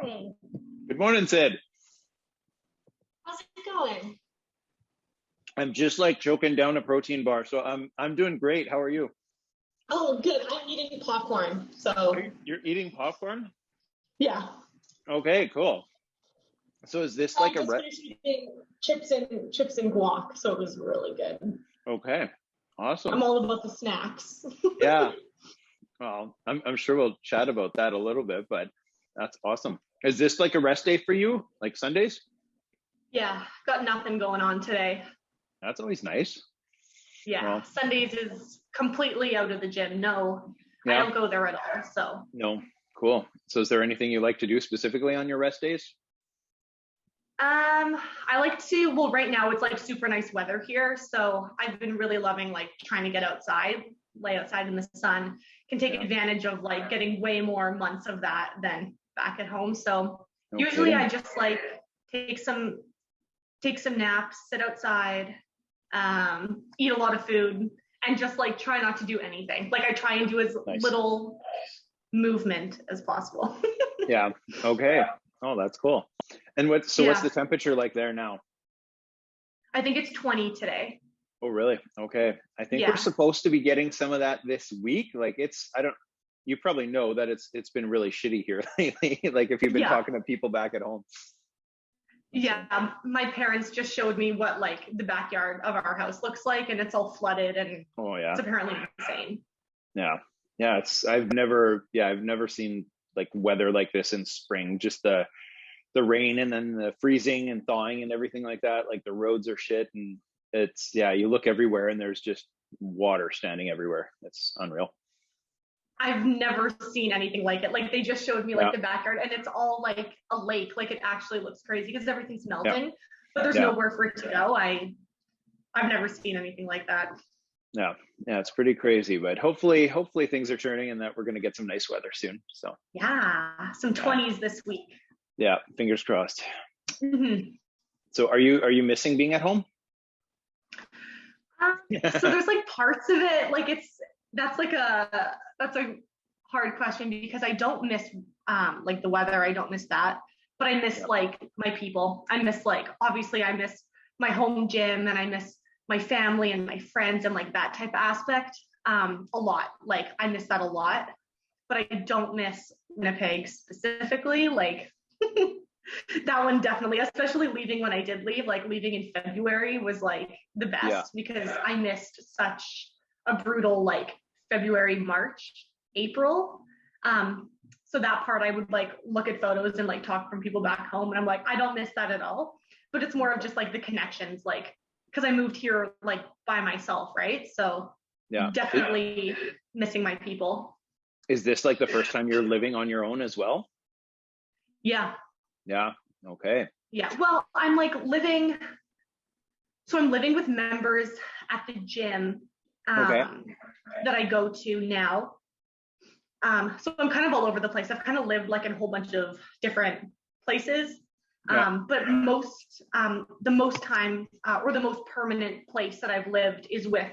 Hey, Good morning, Sid. how's it going? I'm just like choking down a protein bar, so I'm doing great. How are you? Oh, good. I'm eating popcorn. So, You're eating popcorn? yeah. Okay, cool. So is this I like a just finished eating chips and guac, so it was really good. okay, awesome. I'm all about the snacks. Yeah. Well, I'm sure we'll chat about that a little bit, but that's awesome. Is this like a rest day for you, like Sundays? Yeah, got nothing going on today. That's always nice. Yeah, Well, Sundays is completely out of the gym. No, I yeah, don't go there at all. So, no, cool. So is there anything you like to do specifically on your rest days? I like to, well, right now it's like super nice weather here. So I've been really loving like trying to get outside, lay outside in the sun, can take Yeah. advantage of like getting way more months of that than back at home. So No usually kidding. I just like take some naps, sit outside, eat a lot of food, and just like try not to do anything. Like I try and do as Nice. little movement as possible. Yeah. Okay. Oh, that's cool. And what's Yeah, the temperature like there now? I think it's 20 today. Oh, really? Okay. I think we're Yeah. supposed to be getting some of that this week. Like you probably know that it's been really shitty here lately. Like if you've been Yeah. talking to people back at home. Yeah, my parents just showed me what like the backyard of our house looks like, and it's all flooded, and Oh yeah. it's apparently insane. Yeah. Yeah. I've never seen like weather like this in spring. Just the rain and then the freezing and thawing and everything like that. Like the roads are shit and you look everywhere and there's just water standing everywhere. It's unreal. I've never seen anything like it. Like they just showed me Yeah. like the backyard, and it's all like a lake. Like it actually looks crazy because everything's Yeah. melting, but there's Yeah. nowhere for it to go. I've never seen anything like that. Yeah. Yeah. It's pretty crazy, but hopefully things are turning and that we're going to get some nice weather soon. So Yeah, some yeah. 20s this week. Yeah. Fingers crossed. Mm-hmm. So are you missing being at home? So there's like parts of it, like that's a hard question because I don't miss like the weather, I don't miss that, but I miss Yeah. like my people. I miss like obviously I miss my home gym, and I miss my family and my friends and like that type of aspect a lot. Like I miss that a lot, but I don't miss Winnipeg specifically. Like that one definitely, especially leaving when I did leave, like leaving in February was like the best. Yeah. Because I missed such a brutal like February, March, April. So that part I would like look at photos and like talk from people back home, and I'm like, I don't miss that at all. But it's more of just like the connections, like because I moved here like by myself, right? So Yeah. definitely missing my people. Is this like the first time you're living on your own as well? Yeah. Yeah. Okay. Yeah. Well, I'm living with members at the gym Okay. that I go to now. So I'm kind of all over the place. I've kind of lived like in a whole bunch of different places. Yeah. But the most time or the most permanent place that I've lived is with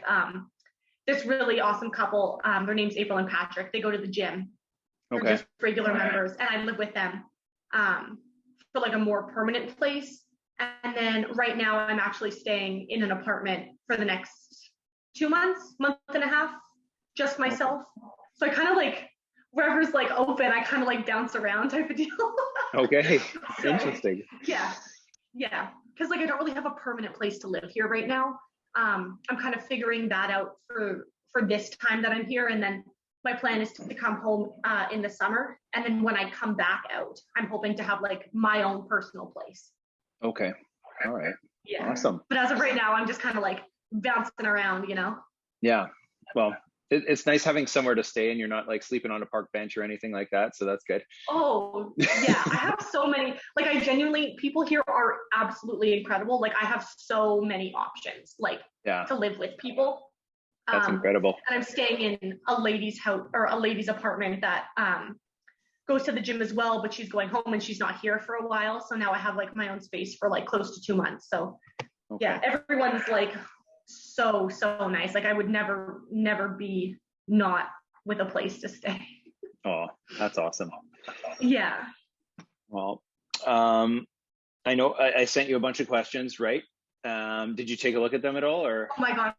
this really awesome couple. Their name's April and Patrick. They go to the gym. They're Okay. just regular members, and I live with them for like a more permanent place. And then right now I'm actually staying in an apartment for the next 2 months, month and a half, just myself. So I kind of like wherever's like open, I kind of like bounce around type of deal. Okay. So, Interesting. yeah. Because like I don't really have a permanent place to live here right now. I'm kind of figuring that out for this time that I'm here, and then my plan is to come home in the summer, and then when I come back out, I'm hoping to have like my own personal place. Okay. All right. Yeah. Awesome. But as of right now, I'm just kind of like bouncing around, you know? Yeah. Well, it's nice having somewhere to stay and you're not like sleeping on a park bench or anything like that. So that's good. Oh, yeah. I have so many, like I genuinely, people here are absolutely incredible. Like I have so many options, like Yeah. to live with people. That's incredible. And I'm staying in a lady's house or a lady's apartment that goes to the gym as well, but she's going home and she's not here for a while. So now I have like my own space for like close to 2 months. So yeah, everyone's like so nice. Like I would never be not with a place to stay. Oh, that's awesome. Yeah. Well, I know I sent you a bunch of questions, right? Did you take a look at them at all, or Oh my God.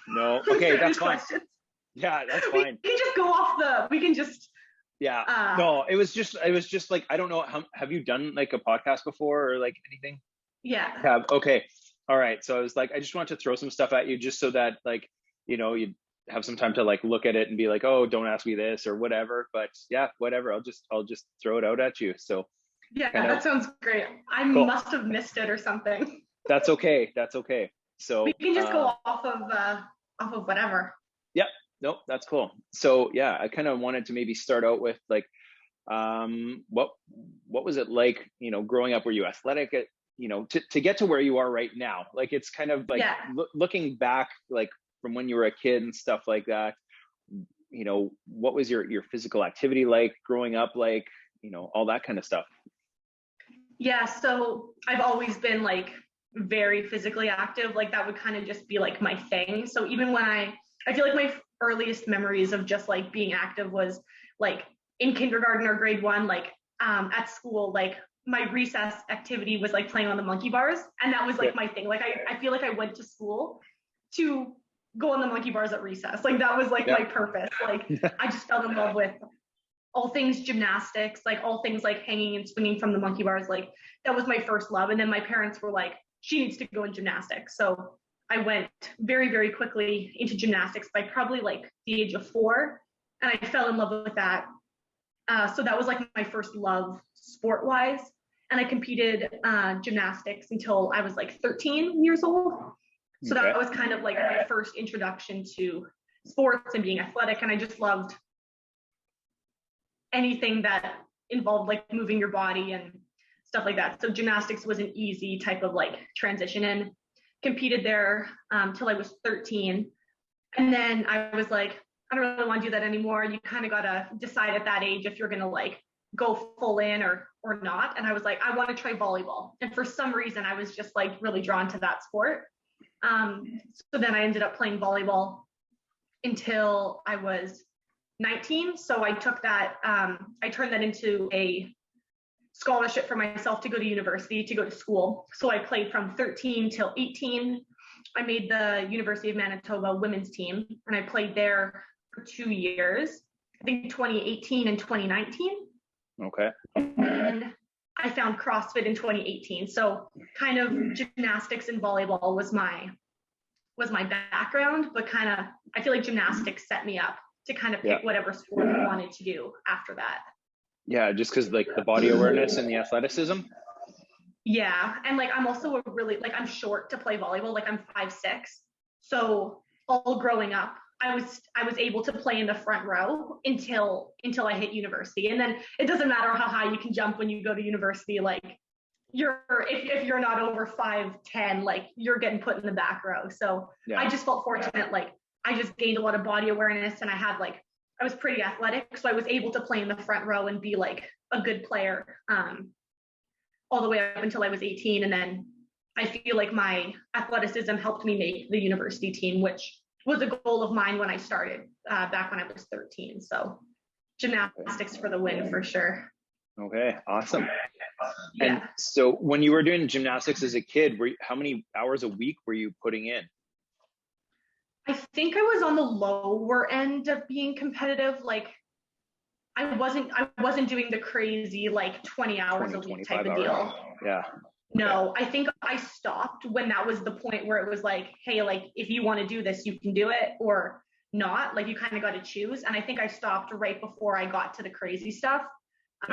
no? Okay, that's fine. Questions. Yeah, that's We fine. can just go off we can just, Yeah. uh, No, it was just like, I don't know, have you done like a podcast before or like anything? yeah. Have, okay. All right. So I was like, I just want to throw some stuff at you just so that like, you have some time to like look at it and be like, oh, don't ask me this or whatever. But yeah, whatever. I'll just throw it out at you. So Yeah, kind of that sounds great. I cool. must have missed it or something. That's okay. That's okay. We So can just go off of whatever. yep. Nope, that's cool. So yeah, I kind of wanted to maybe start out with like, what was it like, growing up? Were you athletic at, to get to where you are right now? Like, it's kind of like Yeah. looking back, like from when you were a kid and stuff like that, what was your physical activity like growing up, like, all that kind of stuff. Yeah, so I've always been like very physically active. Like that would kind of just be like my thing. So even when I feel like my earliest memories of just like being active was like in kindergarten or grade one, like at school, like my recess activity was like playing on the monkey bars. And that was like my thing. Like I feel like I went to school to go on the monkey bars at recess. Like that was like my purpose. Like I just fell in love with all things gymnastics, like all things like hanging and swinging from the monkey bars. Like that was my first love. And then my parents were like, she needs to go in gymnastics. So I went very, very quickly into gymnastics by probably like the age of 4. And I fell in love with that. So that was like my first love sport wise. And I competed gymnastics until I was like 13 years old. So that was kind of like my first introduction to sports and being athletic. And I just loved anything that involved like moving your body and stuff like that. So gymnastics was an easy type of like transition, and competed there till I was 13. And then I was like, I don't really want to do that anymore. You kind of got to decide at that age if you're going to like go full in or not. And I was like, I want to try volleyball. And for some reason, I was just like really drawn to that sport. So then I ended up playing volleyball until I was 19. So I took that, I turned that into a scholarship for myself to go to university, to go to school. So I played from 13 till 18. I made the University of Manitoba women's team, and I played there for 2 years, I think 2018 and 2019. Okay. And I found CrossFit in 2018. So kind of gymnastics and volleyball was my background, but kind of, I feel like gymnastics set me up to kind of pick whatever sport I wanted to do after that. Yeah, just because like the body awareness and the athleticism. Yeah, and like I'm also I'm short to play volleyball. Like I'm 5'6". So all growing up, I was able to play in the front row until I hit university. And then it doesn't matter how high you can jump when you go to university. Like if you're not over 5'10", like you're getting put in the back row. So I just felt fortunate. Like I just gained a lot of body awareness, and I was pretty athletic, so I was able to play in the front row and be like a good player all the way up until I was 18. And then I feel like my athleticism helped me make the university team, which was a goal of mine when I started back when I was 13. So gymnastics for the win for sure. Okay, awesome. Yeah. And so when you were doing gymnastics as a kid, how many hours a week were you putting in? I think I was on the lower end of being competitive. Like I wasn't doing the crazy like 20 hours a week type of deal. Yeah. No, I think I stopped when that was the point where it was like, hey, like if you want to do this, you can do it or not. Like you kind of got to choose. And I think I stopped right before I got to the crazy stuff. So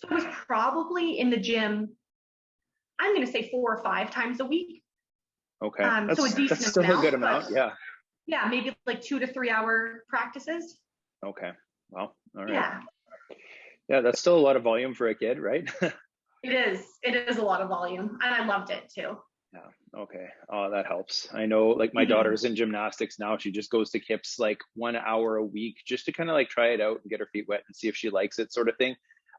I was probably in the gym, I'm going to say 4 or 5 times a week. Okay. So a decent that's still amount, a good amount. Yeah. Yeah, maybe like 2 to 3 hour practices. Okay. Well, all right. Yeah. Yeah, that's still a lot of volume for a kid, right? It is a lot of volume, and I loved it too. Yeah. Okay. Oh, that helps. I know like my daughter's in gymnastics now. She just goes to KIPS like 1 hour a week just to kind of like try it out and get her feet wet and see if she likes it, sort of thing.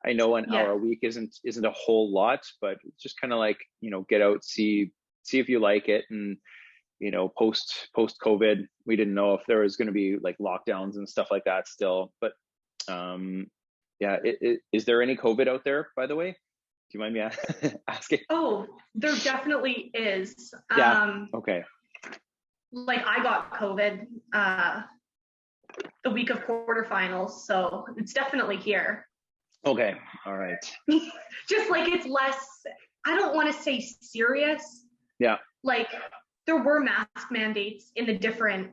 I know an hour a week isn't a whole lot, but it's just kind of like, get out, see if you like it. And, post COVID, we didn't know if there was going to be like lockdowns and stuff like that still. But is there any COVID out there, by the way? you mind me asking? Oh, there definitely is. Yeah. Okay. Like I got COVID the week of quarterfinals, so it's definitely here. Okay. All right. Just like it's less, I don't want to say serious. Yeah. Like there were mask mandates in the different,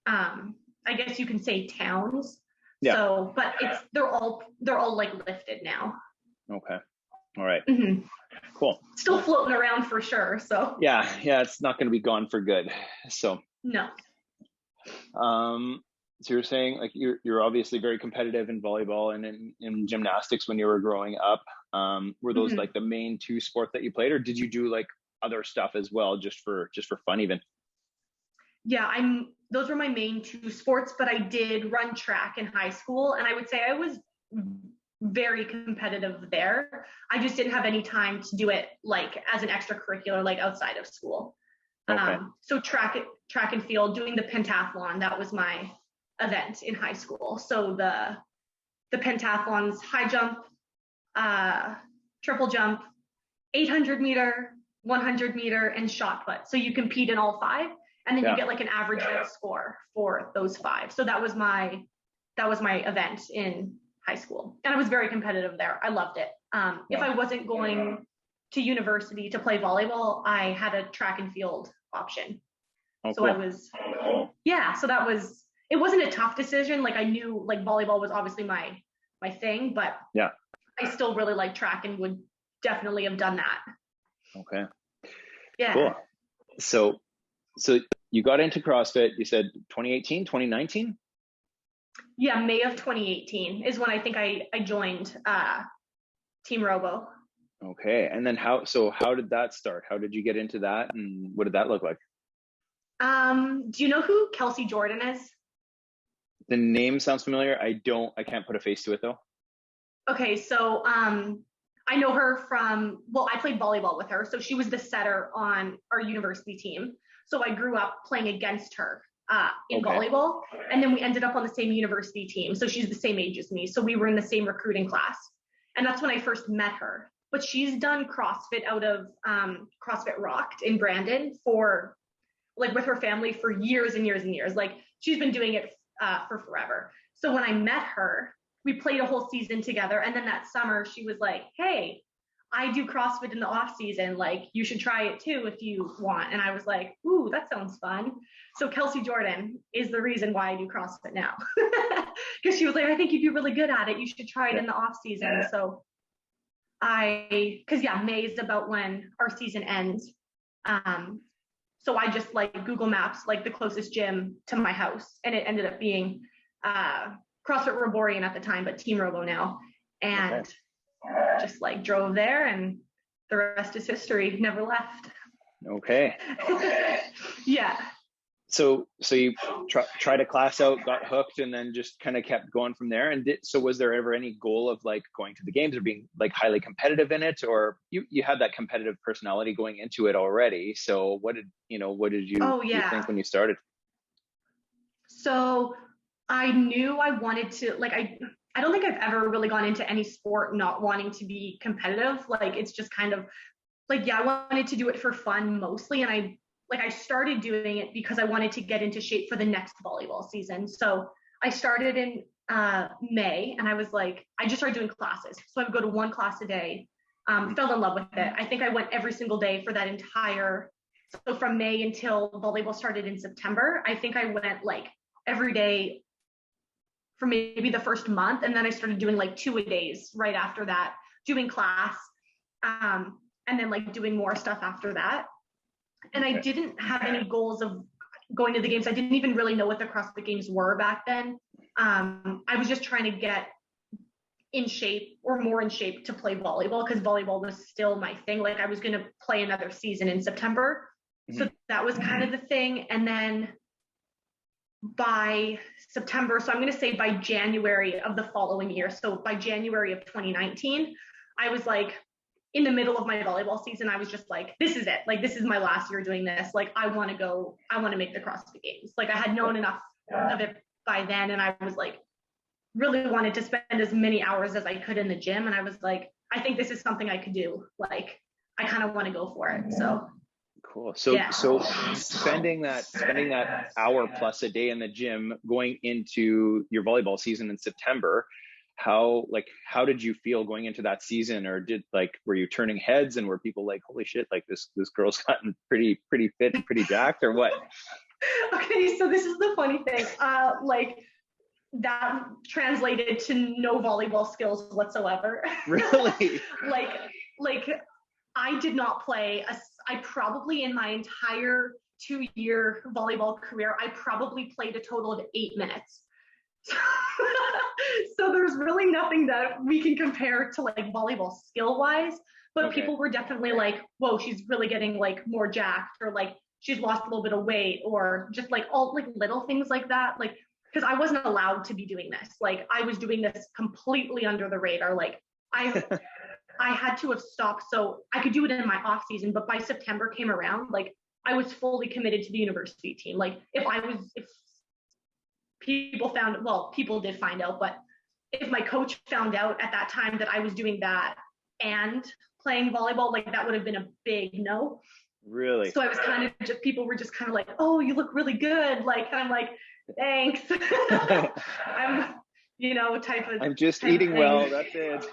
I guess you can say towns. Yeah. So, but they're all like lifted now. Okay. All right. Mm-hmm. Cool. Still floating around for sure. So yeah, it's not going to be gone for good. So no. So you're saying like you're obviously very competitive in volleyball and in gymnastics when you were growing up. Were those like the main two sports that you played, or did you do like other stuff as well, just for fun even? Yeah, those were my main two sports, but I did run track in high school, and I would say I was very competitive there. I just didn't have any time to do it like as an extracurricular, like outside of school. Okay. So track and field, doing the pentathlon, that was my event in high school. So the pentathlons, high jump, triple jump, 800 meter, 100 meter, and shot put. So you compete in all five, and then you get like an average net score for those five. So that was my event in high school, and I was very competitive there. I loved it. If I wasn't going to university to play volleyball, I had a track and field option. Oh, so cool. I was, so that was, it wasn't a tough decision. Like I knew like volleyball was obviously my thing, but I still really like track and would definitely have done that. Okay. Yeah. Cool. So you got into CrossFit, you said 2018, 2019? Yeah, May of 2018 is when I think I joined Team Robo. Okay. And then how did that start? How did you get into that, and what did that look like? Do you know who Kelsey Jordan is? The name sounds familiar. I can't put a face to it though. Okay, so I know her from, well, I played volleyball with her. So she was the setter on our university team. So I grew up playing against her in volleyball. And then we ended up on the same university team. So she's the same age as me. So we were in the same recruiting class. And that's when I first met her. But she's done CrossFit out of CrossFit Rocked in Brandon for, like, with her family for years and years and years. Like, she's been doing it for forever. So when I met her, we played a whole season together. And then that summer, she was like, hey, I do CrossFit in the off season. Like, you should try it too if you want. And I was like, ooh, that sounds fun. So Kelsey Jordan is the reason why I do CrossFit now. Because she was like, I think you'd be really good at it. You should try it in the off season. So May is about when our season ends. So I just like Google Maps, like the closest gym to my house. And it ended up being CrossFit Roborian at the time, but Team Robo now. And just like drove there, and the rest is history. Never left. Okay. Yeah. So you tried a class out, got hooked, and then just kind of kept going from there. And so was there ever any goal of like going to the games or being like highly competitive in it, or you had that competitive personality going into it already? So what did you think when you started? So I knew I wanted to, like, I don't think I've ever really gone into any sport not wanting to be competitive. Like, it's just kind of like, I wanted to do it for fun mostly. And I started doing it because I wanted to get into shape for the next volleyball season. So I started in May, and I was like, I just started doing classes. So I would go to one class a day, fell in love with it. I think I went every single day for that so from May until volleyball started in September, I think I went like every day for maybe the first month. And then I started doing like 2-a-days right after that, doing class, and then like doing more stuff after that. And I didn't have any goals of going to the games. I didn't even really know what the CrossFit Games were back then. I was just trying to get in shape, or more in shape, to play volleyball, because volleyball was still my thing. Like, I was going to play another season in September. So that was kind of the thing. And then by September, so I'm going to say by January of the following year, so by January of 2019, I was like, in the middle of my volleyball season, I was just like, this is it. Like, this is my last year doing this. Like, I want to make the CrossFit Games. Like, I had known enough of it by then. And I was like, really wanted to spend as many hours as I could in the gym. And I was like, I think this is something I could do. Like, I kind of want to go for it. So cool. So yeah. so spending that hour plus a day in the gym going into your volleyball season in September, how did you feel going into that season? Or were you turning heads and were people like, holy shit, like this girl's gotten pretty fit and pretty jacked, or what? Okay, so this is the funny thing. Like, that translated to no volleyball skills whatsoever. Really? like I did not play. I probably, in my entire 2-year volleyball career, I probably played a total of 8 minutes. So there's really nothing that we can compare to like volleyball skill wise, but Okay. people were definitely like, whoa, she's really getting like more jacked, or like she's lost a little bit of weight, or just like all like little things like that. Like, because I wasn't allowed to be doing this. Like, I was doing this completely under the radar. Like, I had to have stopped so I could do it in my off season, but by September came around, like I was fully committed to the university team. Like, if people found, well, people did find out, but if my coach found out at that time that I was doing that and playing volleyball, like that would have been a big no. Really? So I was kind of just, people were just kind of like, oh, you look really good. Like, and I'm like, thanks. I'm, I'm just eating well, that's it.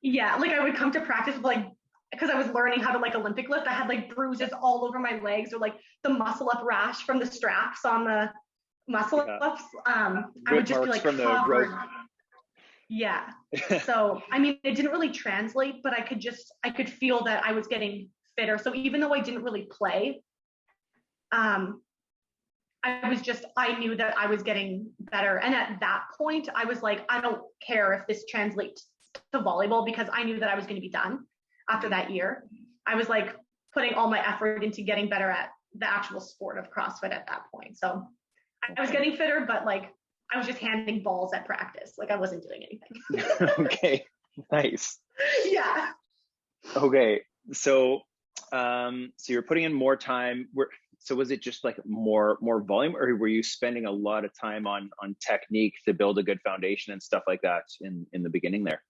Yeah, like I would come to practice with like, because I was learning how to like Olympic lift, I had like bruises all over my legs, or like the muscle up rash from the straps on the muscle ups. I would just be like covered. Yeah. So, I mean, it didn't really translate, but I could feel that I was getting fitter. So even though I didn't really play, I knew that I was getting better. And at that point, I was like, I don't care if this translates to volleyball, because I knew that I was going to be done after that year. I was like putting all my effort into getting better at the actual sport of CrossFit at that point. So I was getting fitter, but like I was just handing balls at practice. Like, I wasn't doing anything. Okay, nice. Yeah. Okay, so you're putting in more time. So was it just like more volume, or were you spending a lot of time on technique to build a good foundation and stuff like that in the beginning there?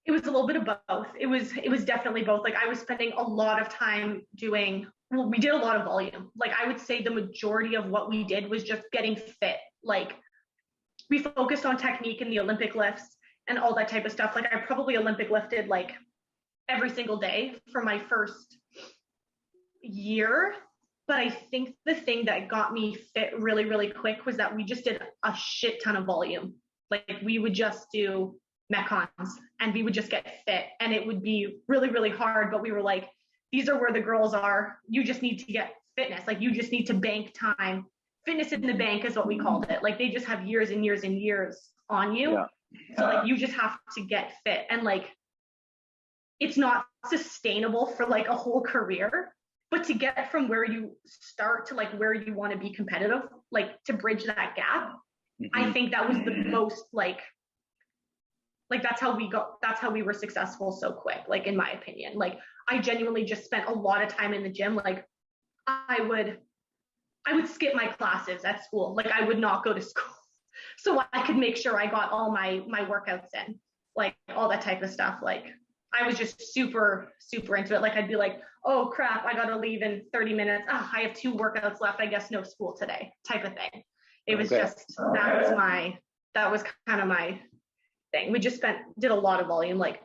It was a little bit of both. It was definitely both. Like, I was spending a lot of time we did a lot of volume. Like, I would say the majority of what we did was just getting fit. Like, we focused on technique in the Olympic lifts and all that type of stuff. Like, I probably Olympic lifted like every single day for my first year. But I think the thing that got me fit really, really quick was that we just did a shit ton of volume. Like, we would just do Metcons and we would just get fit, and it would be really, really hard. But we were like, these are where the girls are. You just need to get fitness. Like, you just need to bank time. Fitness in the bank is what we called it. Like, they just have years and years and years on you. Yeah. So like, you just have to get fit, and like, it's not sustainable for like a whole career. But to get from where you start to like where you want to be competitive, like to bridge that gap, I think that was the most like that's how we were successful so quick, like, in my opinion. Like, I genuinely just spent a lot of time in the gym. Like, I would skip my classes at school. Like, I would not go to school so I could make sure I got all my workouts in, like all that type of stuff. Like, I was just super, super into it. Like, I'd be like, oh crap, I got to leave in 30 minutes. Oh, I have 2 workouts left. I guess no school today, type of thing. It was just, that was kind of my thing. We just did a lot of volume, like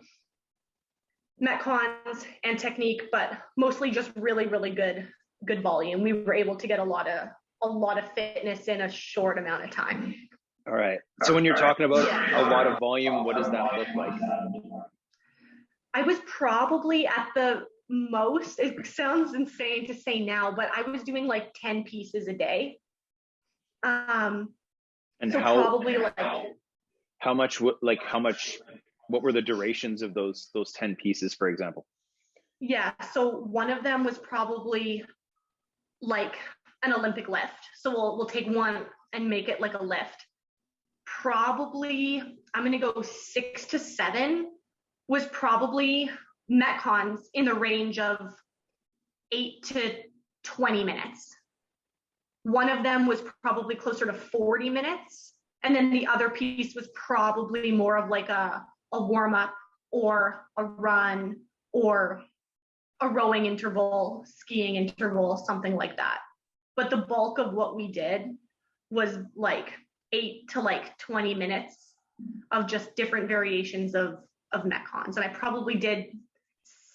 Metcons and technique, but mostly just really, really good volume. We were able to get a lot of fitness in a short amount of time. All right. So when you're talking about a lot of volume, what does that look like? I was probably at the most, it sounds insane to say now, but I was doing like 10 pieces a day. And so probably like how much, what were the durations of those 10 pieces, for example? Yeah. So one of them was probably like an Olympic lift. So we'll take one and make it like a lift. Probably, I'm going to go 6 to 7 was probably Metcons in the range of 8 to 20 minutes. One of them was probably closer to 40 minutes. And then the other piece was probably more of like a warm up or a run or a rowing interval, skiing interval, something like that. But the bulk of what we did was like 8 to like 20 minutes of just different variations of metcons. And I probably did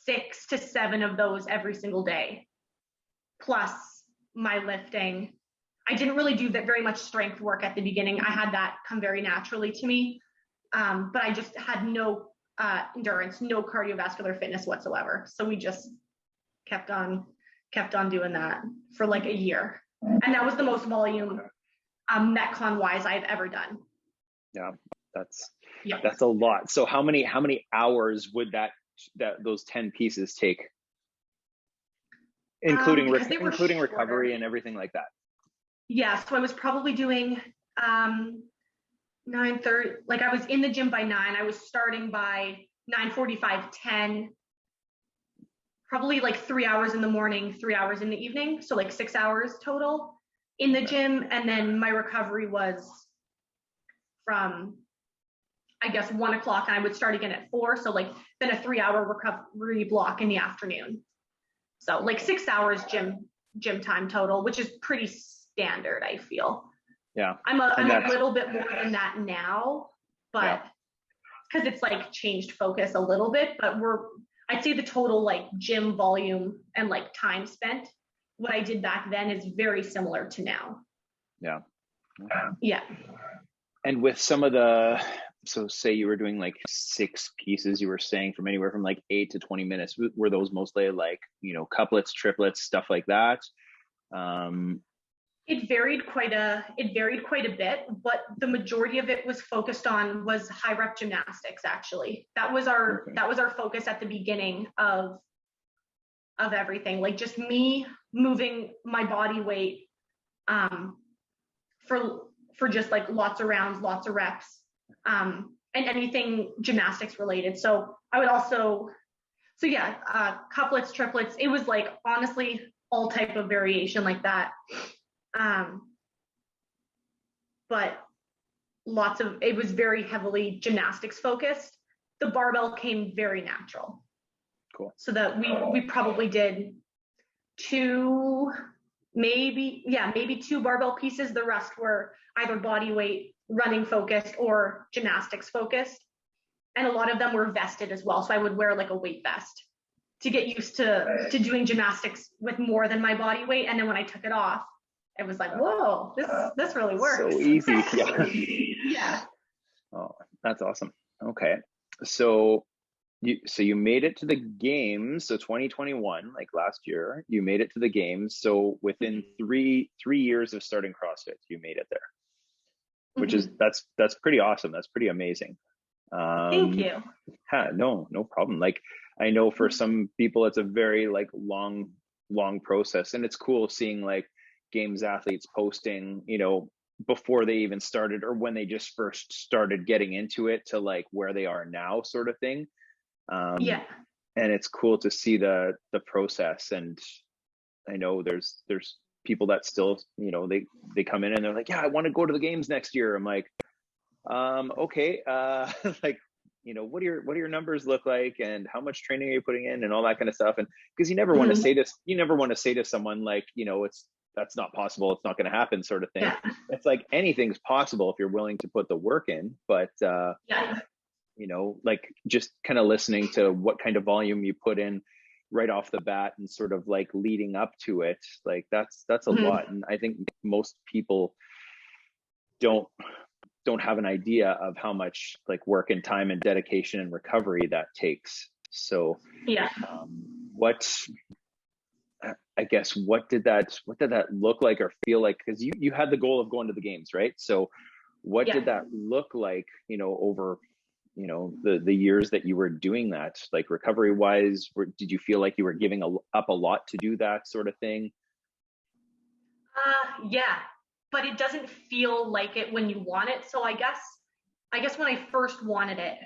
6 to 7 of those every single day, plus my lifting. I didn't really do that very much strength work at the beginning. I had that come very naturally to me. But I just had no endurance, no cardiovascular fitness whatsoever. So we just kept on doing that for like a year. And that was the most volume metcon wise I've ever done. Yeah, that's a lot. So how many hours would that those 10 pieces take, including recovery and everything like that? Yeah, so I was probably doing 9:30, like I was in the gym by 9. I was starting by 9:45, 10, probably like 3 hours in the morning, 3 hours in the evening. So like 6 hours total in the gym. And then my recovery was from, I guess, 1 o'clock, and I would start again at 4. So like then a 3-hour recovery block in the afternoon. So like 6 hours gym time total, which is pretty standard, I feel. Yeah. I'm a little bit more than that now, but because it's like changed focus a little bit, but I'd say the total like gym volume and like time spent, what I did back then is very similar to now. Yeah. Yeah. And with some of so say you were doing like 6 pieces, you were saying from anywhere from like 8 to 20 minutes, were those mostly like, couplets, triplets, stuff like that? It varied quite a bit, but the majority of it was focused on was high rep gymnastics. Actually, that was our focus at the beginning of everything. Like just me moving my body weight, for just like lots of rounds, lots of reps, and anything gymnastics related. So I would also, couplets, triplets. It was like honestly all type of variation like that. But it was very heavily gymnastics focused. The barbell came very natural. Cool. So that we probably did 2, maybe 2 barbell pieces. The rest were either body weight, running focused, or gymnastics focused. And a lot of them were vested as well. So I would wear like a weight vest to get used to doing gymnastics with more than my body weight. And then when I took it off, it was like, whoa, this really works. So easy. Yeah. Yeah. Oh, that's awesome. Okay. So you made it to the games. So 2021, like last year, you made it to the games. So within 3 years of starting CrossFit, you made it there, which is, that's pretty awesome. That's pretty amazing. Thank you. No problem. Like I know for some people, it's a very like long process, and it's cool seeing like games athletes posting, before they even started or when they just first started getting into it to like where they are now, sort of thing. And it's cool to see the process. And I know there's people that still, they come in and they're like, yeah, I want to go to the games next year. I'm like, okay, like, what do your numbers look like, and how much training are you putting in, and all that kind of stuff. And because you never want to say to someone like, that's not possible, it's not going to happen, sort of thing. Yeah. It's like anything's possible if you're willing to put the work in. But like just kind of listening to what kind of volume you put in right off the bat and sort of like leading up to it, like that's a lot. And I think most people don't have an idea of how much like work and time and dedication and recovery that takes. So what did that look like or feel like? Because you had the goal of going to the games, right? So what did that look like, over, the years that you were doing that, like recovery wise? Did you feel like you were giving up a lot to do that sort of thing? But it doesn't feel like it when you want it. So I guess when I first wanted it,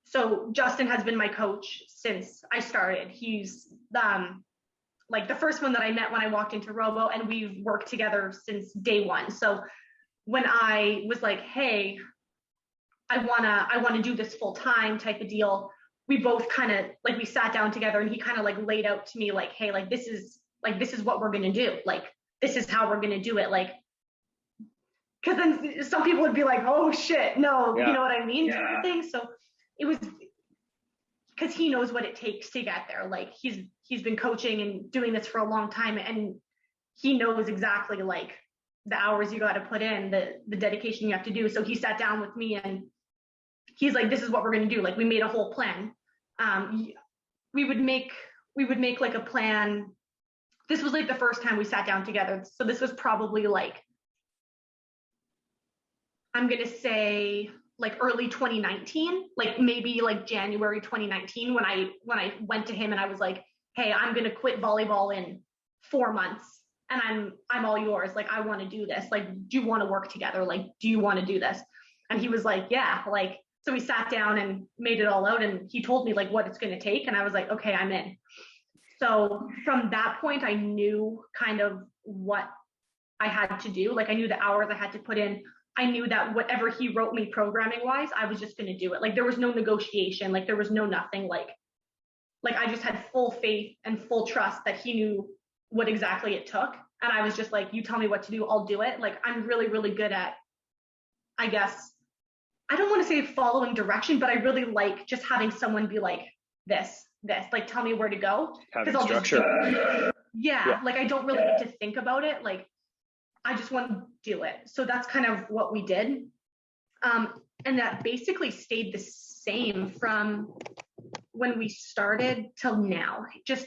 so Justin has been my coach since I started. He's like the first one that I met when I walked into Robo, and we've worked together since day one. So when I was like, hey, I wanna do this full time type of deal. We both kind of like, we sat down together and he kind of like laid out to me like, hey, like this is what we're gonna do. Like this is how we're gonna do it. Like, because then some people would be like, oh shit, no, you know what I mean? Type of thing. So it was because he knows what it takes to get there. Like he's been coaching and doing this for a long time, and he knows exactly like the hours you got to put in, the dedication you have to do. So he sat down with me and he's like, this is what we're going to do. Like we made a whole plan. We would make like a plan. This was like the first time we sat down together. So this was probably like, I'm going to say like early 2019, like maybe like January 2019, when I went to him and I was like, hey, I'm going to quit volleyball in 4 months and I'm all yours. Like, I want to do this. Like, do you want to work together? Like, do you want to do this? And he was like, yeah, like, so we sat down and made it all out and he told me like what it's going to take. And I was like, okay, I'm in. So from that point, I knew kind of what I had to do. Like I knew the hours I had to put in. I knew that whatever he wrote me programming wise, I was just going to do it. Like there was no negotiation. Like there was no nothing. Like I just had full faith and full trust that he knew what exactly it took. And I was just like, you tell me what to do, I'll do it. Like I'm really, really good at, I guess, I don't want to say following direction, but I really like just having someone be like, this, like, tell me where to go. Having structure. Yeah, like I don't really need to think about it. Like I just want to do it. So that's kind of what we did. And that basically stayed the same from when we started till now. Just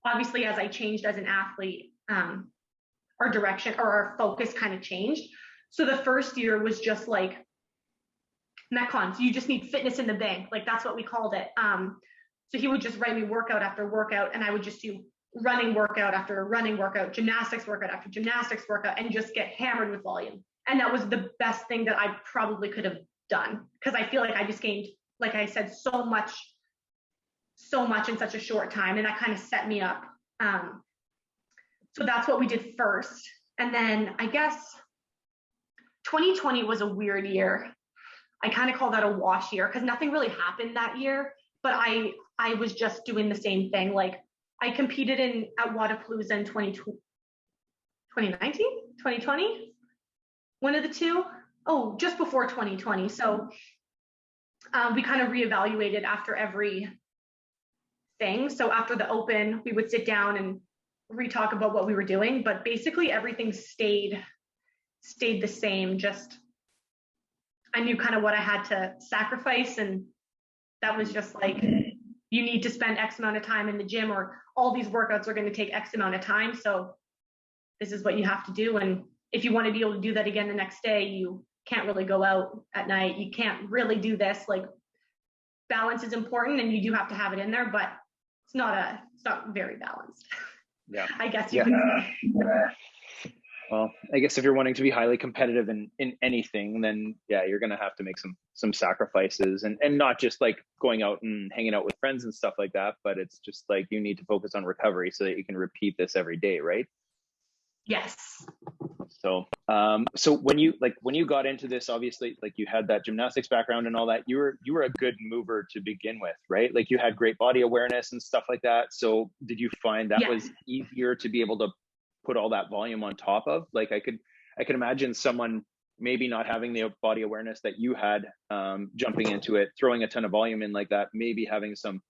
obviously as I changed as an athlete, our direction or our focus kind of changed. So the first year was just like Metcon. So you just need fitness in the bank. Like that's what we called it. So he would just write me workout after workout and I would just do running workout after running workout, gymnastics workout after gymnastics workout, and just get hammered with volume. And that was the best thing that I probably could have done because I feel like I just gained, like I said, so much in such a short time, and that kind of set me up. So that's what we did first. And then I guess 2020 was a weird year. I kind of call that a wash year because nothing really happened that year, but I was just doing the same thing. Like I competed at Wodapalooza in 2019, 2020, one of the two. Oh, just before 2020. So we kind of reevaluated after every thing. So after the open, we would sit down and re-talk about what we were doing, but basically everything stayed the same. Just I knew kind of what I had to sacrifice, and that was just like, you need to spend X amount of time in the gym, or all these workouts are going to take X amount of time. So this is what you have to do. And if you want to be able to do that again the next day, you can't really go out at night. You can't really do this. Like balance is important and you do have to have it in there, but it's not very balanced. Yeah. I guess you could say. Well, I guess if you're wanting to be highly competitive in anything, then yeah, you're going to have to make some sacrifices, and not just like going out and hanging out with friends and stuff like that, but it's just like you need to focus on recovery so that you can repeat this every day, right? Yes. So, so when you got into this, obviously, like you had that gymnastics background and all that, you were a good mover to begin with, right? Like you had great body awareness and stuff like that. So did you find that was easier to be able to put all that volume on top of? Like I could imagine someone maybe not having the body awareness that you had, jumping into it, throwing a ton of volume in like that, maybe having some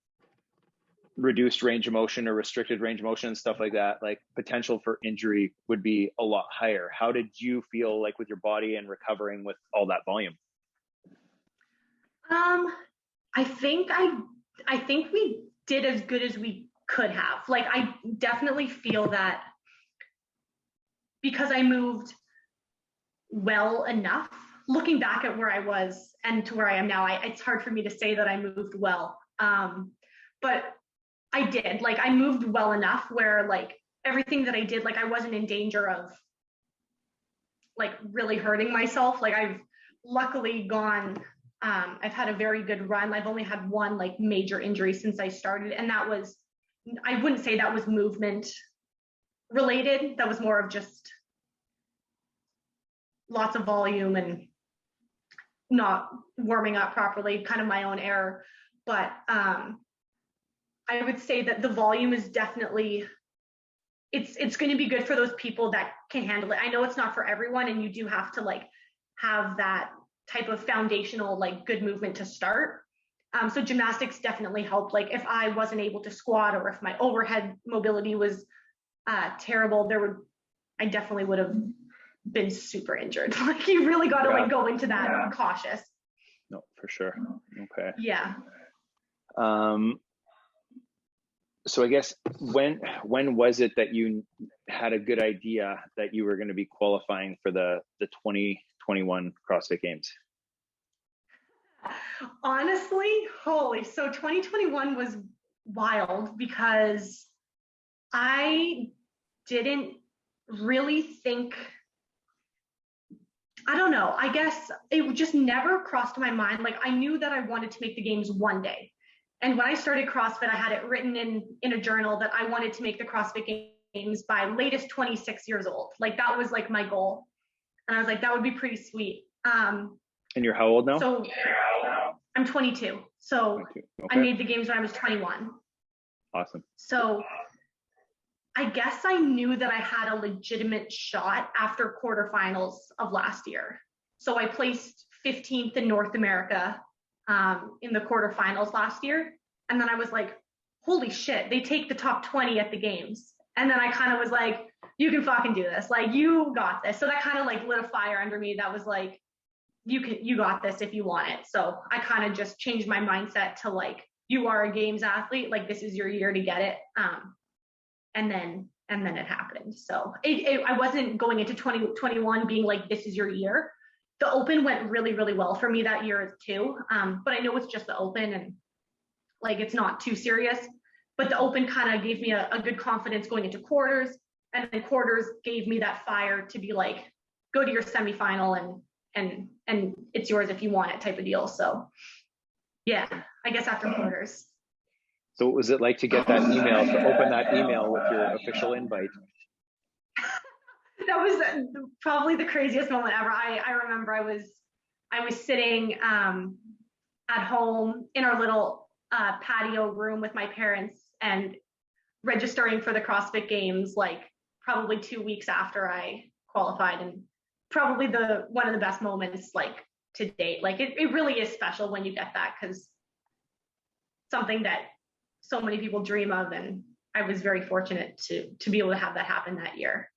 reduced range of motion or restricted range of motion and stuff like that, like potential for injury would be a lot higher. How did you feel like with your body and recovering with all that volume? I think we did as good as we could have. Like I definitely feel that because I moved well enough, looking back at where I was and to where I am now, it's hard for me to say that I moved well. But I did. Like I moved well enough where like everything that I did, like I wasn't in danger of like really hurting myself. Like I've luckily gone, I've had a very good run. I've only had one like major injury since I started. And that was, I wouldn't say that was movement related. That was more of just lots of volume and not warming up properly, kind of my own error. But I would say that the volume is definitely, it's going to be good for those people that can handle it. I know it's not for everyone, and you do have to like have that type of foundational, like good movement to start. So gymnastics definitely helped. Like if I wasn't able to squat, or if my overhead mobility was terrible, I definitely would have been super injured. Like you really got to like go into that cautious. No, for sure. Okay. Yeah. So I guess when was it that you had a good idea that you were going to be qualifying for the 2021 CrossFit Games? Honestly, so 2021 was wild because I didn't really think, I don't know, I guess it just never crossed my mind. Like I knew that I wanted to make the games one day. And when I started CrossFit, I had it written in a journal that I wanted to make the CrossFit Games by latest 26 years old. Like that was like my goal. And I was like, that would be pretty sweet. And you're how old now? So I'm 22. So 22. Okay. I made the games when I was 21. Awesome. So I guess I knew that I had a legitimate shot after quarterfinals of last year. So I placed 15th in North America in the quarterfinals last year. And then I was like, holy shit, they take the top 20 at the games. And then I kind of was like, you can fucking do this. Like, you got this. So that kind of like lit a fire under me. That was like, you got this if you want it. So I kind of just changed my mindset to like, you are a games athlete. Like, this is your year to get it. And then it happened. So I wasn't going into 2021 being like, this is your year. The Open went really, really well for me that year too. But I know it's just the Open and like, it's not too serious, but the Open kind of gave me a good confidence going into quarters, and then quarters gave me that fire to be like, go to your semifinal and it's yours if you want it type of deal. So yeah, I guess after quarters. So what was it like to get that email, to open that email with your official invite? That was probably the craziest moment ever. I remember I was sitting at home in our little patio room with my parents and registering for the CrossFit Games, like probably 2 weeks after I qualified, and probably one of the best moments like to date. Like it really is special when you get that, because something that so many people dream of, and I was very fortunate to be able to have that happen that year.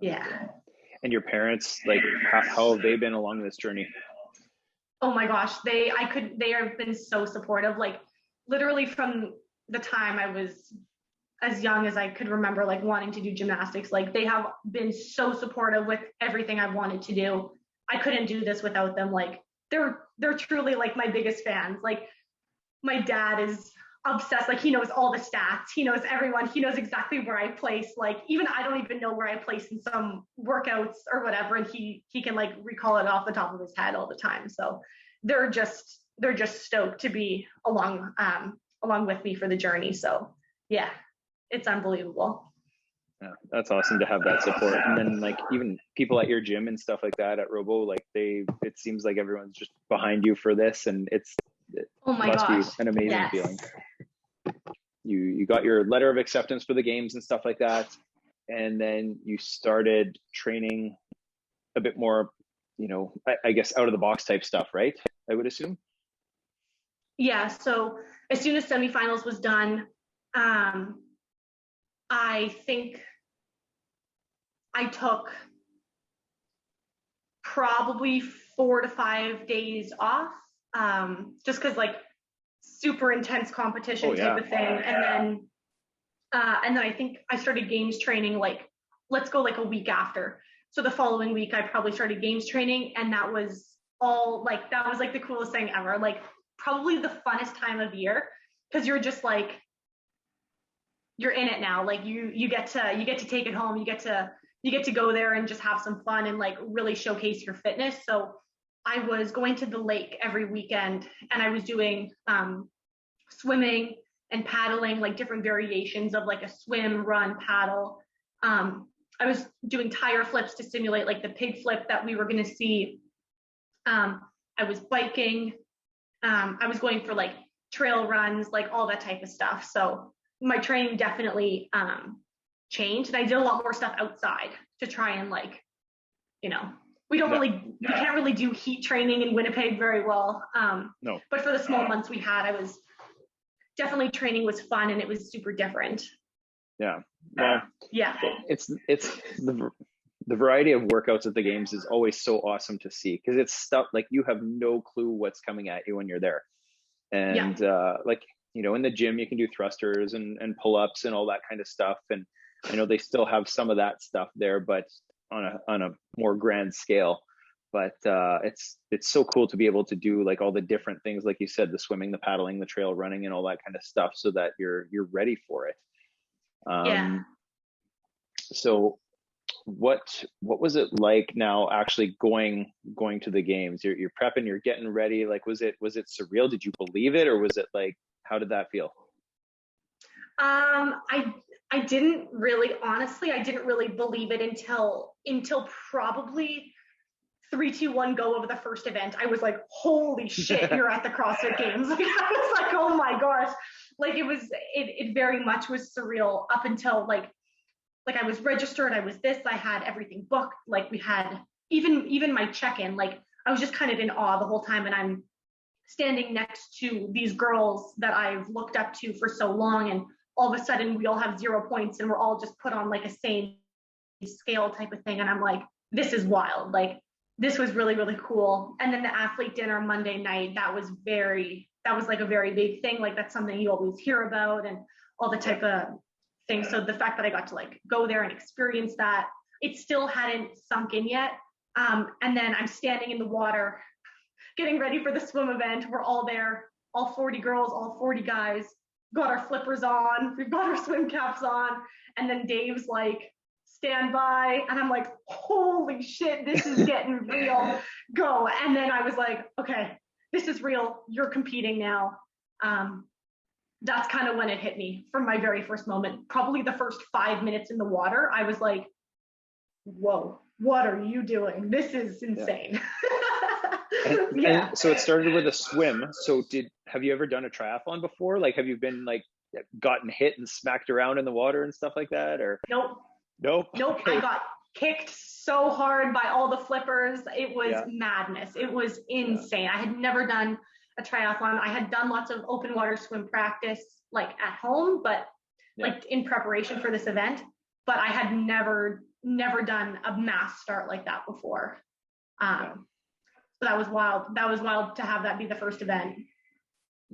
Yeah. And your parents, like, how have they been along this journey? Oh my gosh, they have been so supportive. Like literally from the time I was as young as I could remember, like wanting to do gymnastics, like they have been so supportive with everything I've wanted to do. I couldn't do this without them. Like they're truly like my biggest fans. Like my dad is obsessed. Like he knows all the stats. He knows everyone. He knows exactly where I place. Like even I don't even know where I place in some workouts or whatever. And he can like recall it off the top of his head all the time. So they're just stoked to be along with me for the journey. So yeah, it's unbelievable. Yeah, that's awesome to have that support. And then like even people at your gym and stuff like that at Robo, like it seems like everyone's just behind you for this, and it must be an amazing feeling. You got your letter of acceptance for the games and stuff like that, and then you started training a bit more, I guess out of the box type stuff, right? I would assume. Yeah. So as soon as semifinals was done, I think I took probably 4 to 5 days off, just because like super intense competition type of thing. And then I think I started games training, like, let's go like a week after. So the following week I probably started games training, and that was like the coolest thing ever. Like probably the funnest time of year, because you're just like, you're in it now. Like you get to take it home. You get to go there and just have some fun and like really showcase your fitness. So I was going to the lake every weekend, and I was doing swimming and paddling, like different variations of like a swim, run, paddle. I was doing tire flips to simulate like the pig flip that we were going to see I was biking. I was going for like trail runs, like all that type of stuff. So my training definitely changed, and I did a lot more stuff outside to try and like, we can't really do heat training in Winnipeg very well. No. But for the small months we had, I was definitely, training was fun, and it was super different. Yeah. Well, yeah. It's the variety of workouts at the games is always so awesome to see, because it's stuff like you have no clue what's coming at you when you're there. And like, in the gym you can do thrusters and pull-ups and all that kind of stuff. And I know they still have some of that stuff there, but on a more grand scale. But it's so cool to be able to do like all the different things, like you said, the swimming, the paddling, the trail running, and all that kind of stuff, so that you're ready for it. So what was it like now actually going to the games? You're prepping, you're getting ready. Like, was it surreal? Did you believe it, or was it like, how did that feel? I didn't really, honestly, I didn't really believe it until probably 3, 2, 1 go of the first event. I was like, holy shit, you're at the CrossFit Games. Like, I was like, oh my gosh. Like, it very much was surreal up until like I was registered, I was this, I had everything booked. Like, we had even my check-in, like I was just kind of in awe the whole time. And I'm standing next to these girls that I've looked up to for so long. And all of a sudden we all have 0 points, and we're all just put on like a same scale type of thing. And I'm like, this is wild. Like, this was really, really cool. And then the athlete dinner Monday night, that was like a very big thing. Like, that's something you always hear about, and all the type of things. So the fact that I got to like go there and experience that, it still hadn't sunk in yet. And then I'm standing in the water, getting ready for the swim event. We're all there, all 40 girls, all 40 guys, got our flippers on, we've got our swim caps on. And then Dave's like, stand by. And I'm like, holy shit, this is getting real. Go. And then I was like, okay, this is real. You're competing now. That's kind of when it hit me from my very first moment. Probably the first 5 minutes in the water, I was like, whoa, what are you doing? This is insane. And so it started with a swim. So have you ever done a triathlon before? Like, have you been like gotten hit and smacked around in the water and stuff like that? Or Nope. Okay. I got kicked so hard by all the flippers. It was madness. It was insane. I had never done a triathlon. I had done lots of open water swim practice, like at home, but like in preparation for this event. But I had never done a mass start like that before. So that was wild. That was wild to have that be the first event.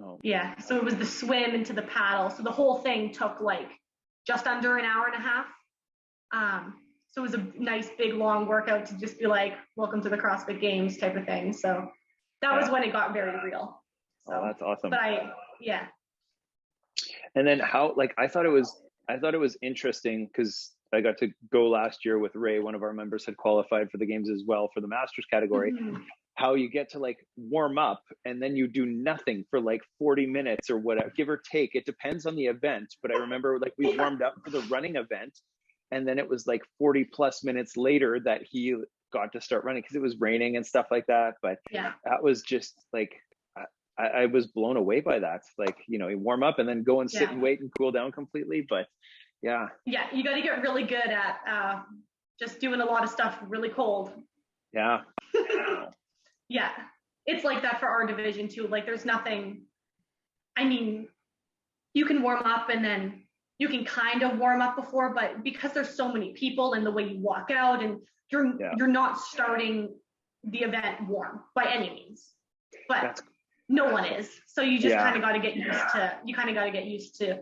Oh. Yeah. So it was the swim into the paddle. So the whole thing took like just under an hour and a half. So it was a nice big long workout to just be like, welcome to the CrossFit Games type of thing. So that was when it got very real. So, oh, that's awesome. But And then I thought it was interesting, because I got to go last year with Ray. One of our members had qualified for the games as well for the Masters category. Mm-hmm. How you get to like warm up, and then you do nothing for like 40 minutes or whatever, give or take. It depends on the event. But I remember like we warmed up for the running event, and then it was like 40 plus minutes later that he got to start running, because it was raining and stuff like that. But that was just like, I was blown away by that. Like, you warm up and then go and sit and wait and cool down completely. But you got to get really good at just doing a lot of stuff really cold. Yeah, it's like that for our division too. Like, there's nothing, I mean, you can warm up and then you can kind of warm up before, but because there's so many people and the way you walk out, and you're not starting the event warm by any means, but no one is. So you just kind of got to get used to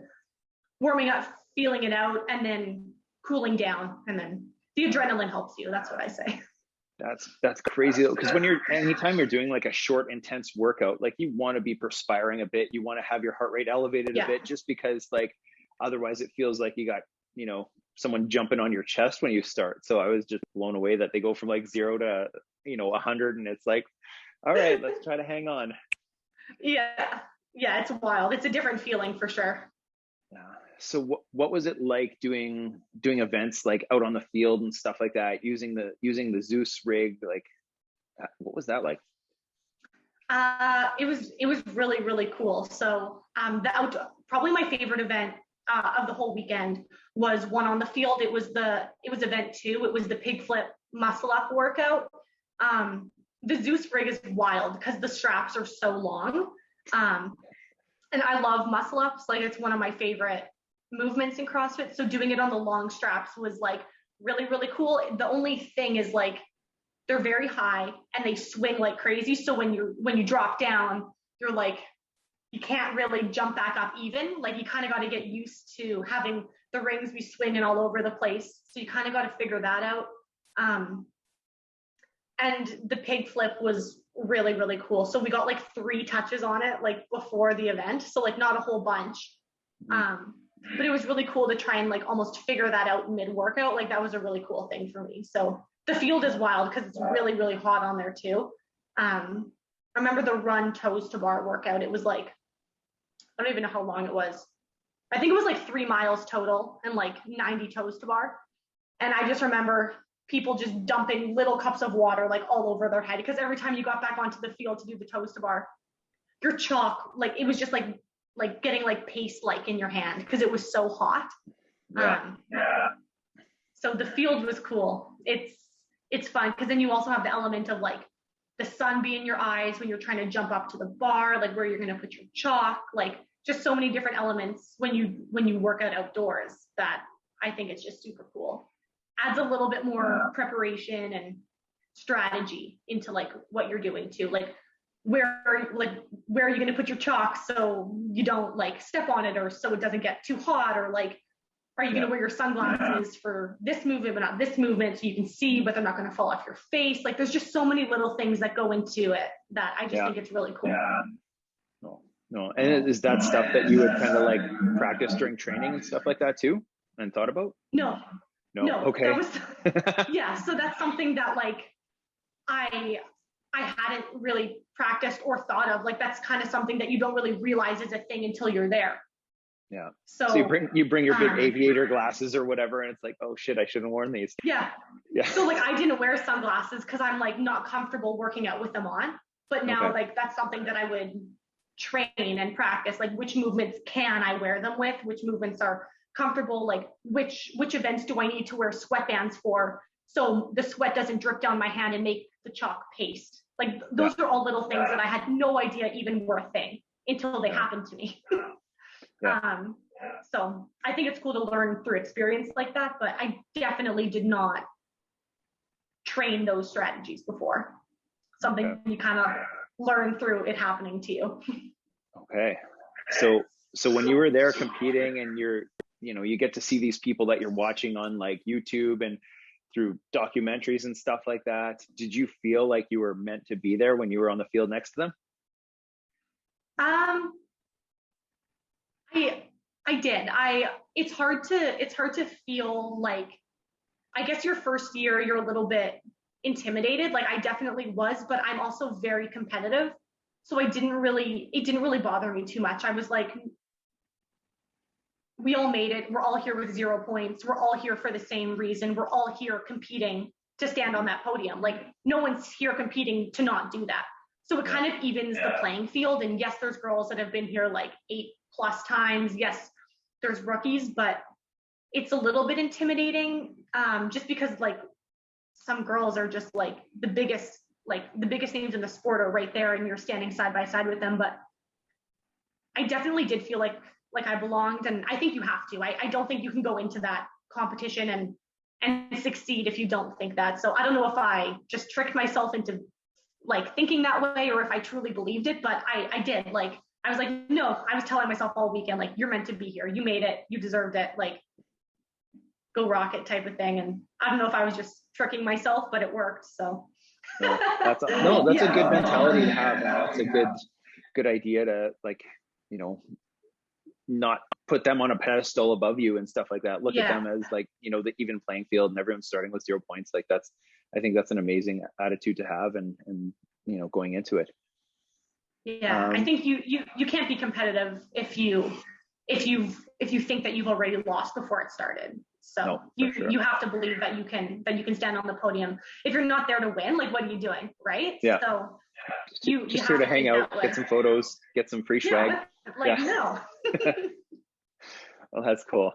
warming up, feeling it out, and then cooling down, and then the adrenaline helps you. That's what I say. That's crazy, because anytime you're doing like a short, intense workout, like you want to be perspiring a bit, you want to have your heart rate elevated a bit, just because like otherwise it feels like you got, someone jumping on your chest when you start. So I was just blown away that they go from like 0 to 100, and it's like, all right, let's try to hang on. Yeah, it's wild. It's a different feeling for sure. So what was it like doing events like out on the field and stuff like that, using the Zeus rig? Like, what was that like? It was really, really cool. So probably my favorite event of the whole weekend was one on the field. It was event 2. It was the pig flip muscle up workout. The Zeus rig is wild because the straps are so long. And I love muscle ups. Like, it's one of my favorite movements in CrossFit. So doing it on the long straps was like really, really cool. The only thing is, like, they're very high and they swing like crazy. So when you drop down, you're like, you can't really jump back up even. Like, you kind of got to get used to having the rings be swinging all over the place. So you kind of got to figure that out. And the pig flip was really, really cool. So we got like 3 touches on it, like, before the event. So, like, not a whole bunch. But it was really cool to try and, like, almost figure that out mid-workout. Like, that was a really cool thing for me. So the field is wild because it's really, really hot on there too. I remember the run toes to bar workout. It was like, I don't even know how long it was. I think it was like 3 miles total and like 90 toes to bar. And I just remember people just dumping little cups of water like all over their head, because every time you got back onto the field to do the toes to bar, your chalk, like, it was just like getting like paste like in your hand because it was so hot. So the field was cool. It's fun because then you also have the element of, like, the sun being in your eyes when you're trying to jump up to the bar, like where you're going to put your chalk, like, just so many different elements when you work out outdoors that I think it's just super cool. Adds a little bit more preparation and strategy into, like, what you're doing too. Like, where are you going to put your chalk so you don't, like, step on it, or so it doesn't get too hot, or, like, are you going to wear your sunglasses for this movement but not this movement so you can see but they're not going to fall off your face. Like, there's just so many little things that go into it that I just think it's really cool. No. And is that stuff that you would kind of, like, practice during training and stuff like that too, and thought about? No. Okay. So that's something that, like, I hadn't really practiced or thought of. Like, that's kind of something that you don't really realize is a thing until you're there. Yeah. So you bring your big aviator glasses or whatever, and it's like, oh shit, I shouldn't have worn these. Yeah. So, like, I didn't wear sunglasses because I'm, like, not comfortable working out with them on. But now, like, that's something that I would train and practice. Like, which movements can I wear them with? Which movements are comfortable? Like, which events do I need to wear sweatbands for so the sweat doesn't drip down my hand and make the chalk paste? Like, those are all little things that I had no idea even were a thing until they happened to me. So I think it's cool to learn through experience like that, but I definitely did not train those strategies before. Something you kind of learn through it happening to you. Okay. So when you were there competing and you get to see these people that you're watching on, like, YouTube and through documentaries and stuff like that, did you feel like you were meant to be there when you were on the field next to them? I did. It's hard to feel like, I guess your first year you're a little bit intimidated. Like, I definitely was, but I'm also very competitive. So it didn't really bother me too much. I was like, we all made it. We're all here with 0 points. We're all here for the same reason. We're all here competing to stand on that podium. Like, no one's here competing to not do that. So it kind of evens the playing field. And yes, there's girls that have been here like 8+ times. Yes, there's rookies, but it's a little bit intimidating, just because, like, some girls are just like the biggest names in the sport are right there and you're standing side by side with them. But I definitely did feel like I belonged, and I think you have to. I don't think you can go into that competition and succeed if you don't think that. So I don't know if I just tricked myself into, like, thinking that way, or if I truly believed it, but I did. Like, I was like, no, I was telling myself all weekend, like, you're meant to be here. You made it. You deserved it. Like, go rock it type of thing. And I don't know if I was just tricking myself, but it worked. So. That's a good mentality to have. And that's a good idea to, like, not put them on a pedestal above you and stuff like that. Look at them as, like, the even playing field, and everyone's starting with 0 points. Like, I think that's an amazing attitude to have, and going into it. Yeah, I think you can't be competitive if you think that you've already lost before it started. So you have to believe that you can stand on the podium. If you're not there to win, like, what are you doing, right? Yeah. So You just have here to hang think out, that way. get some photos, get some free swag. Yeah, like no. Well, that's cool.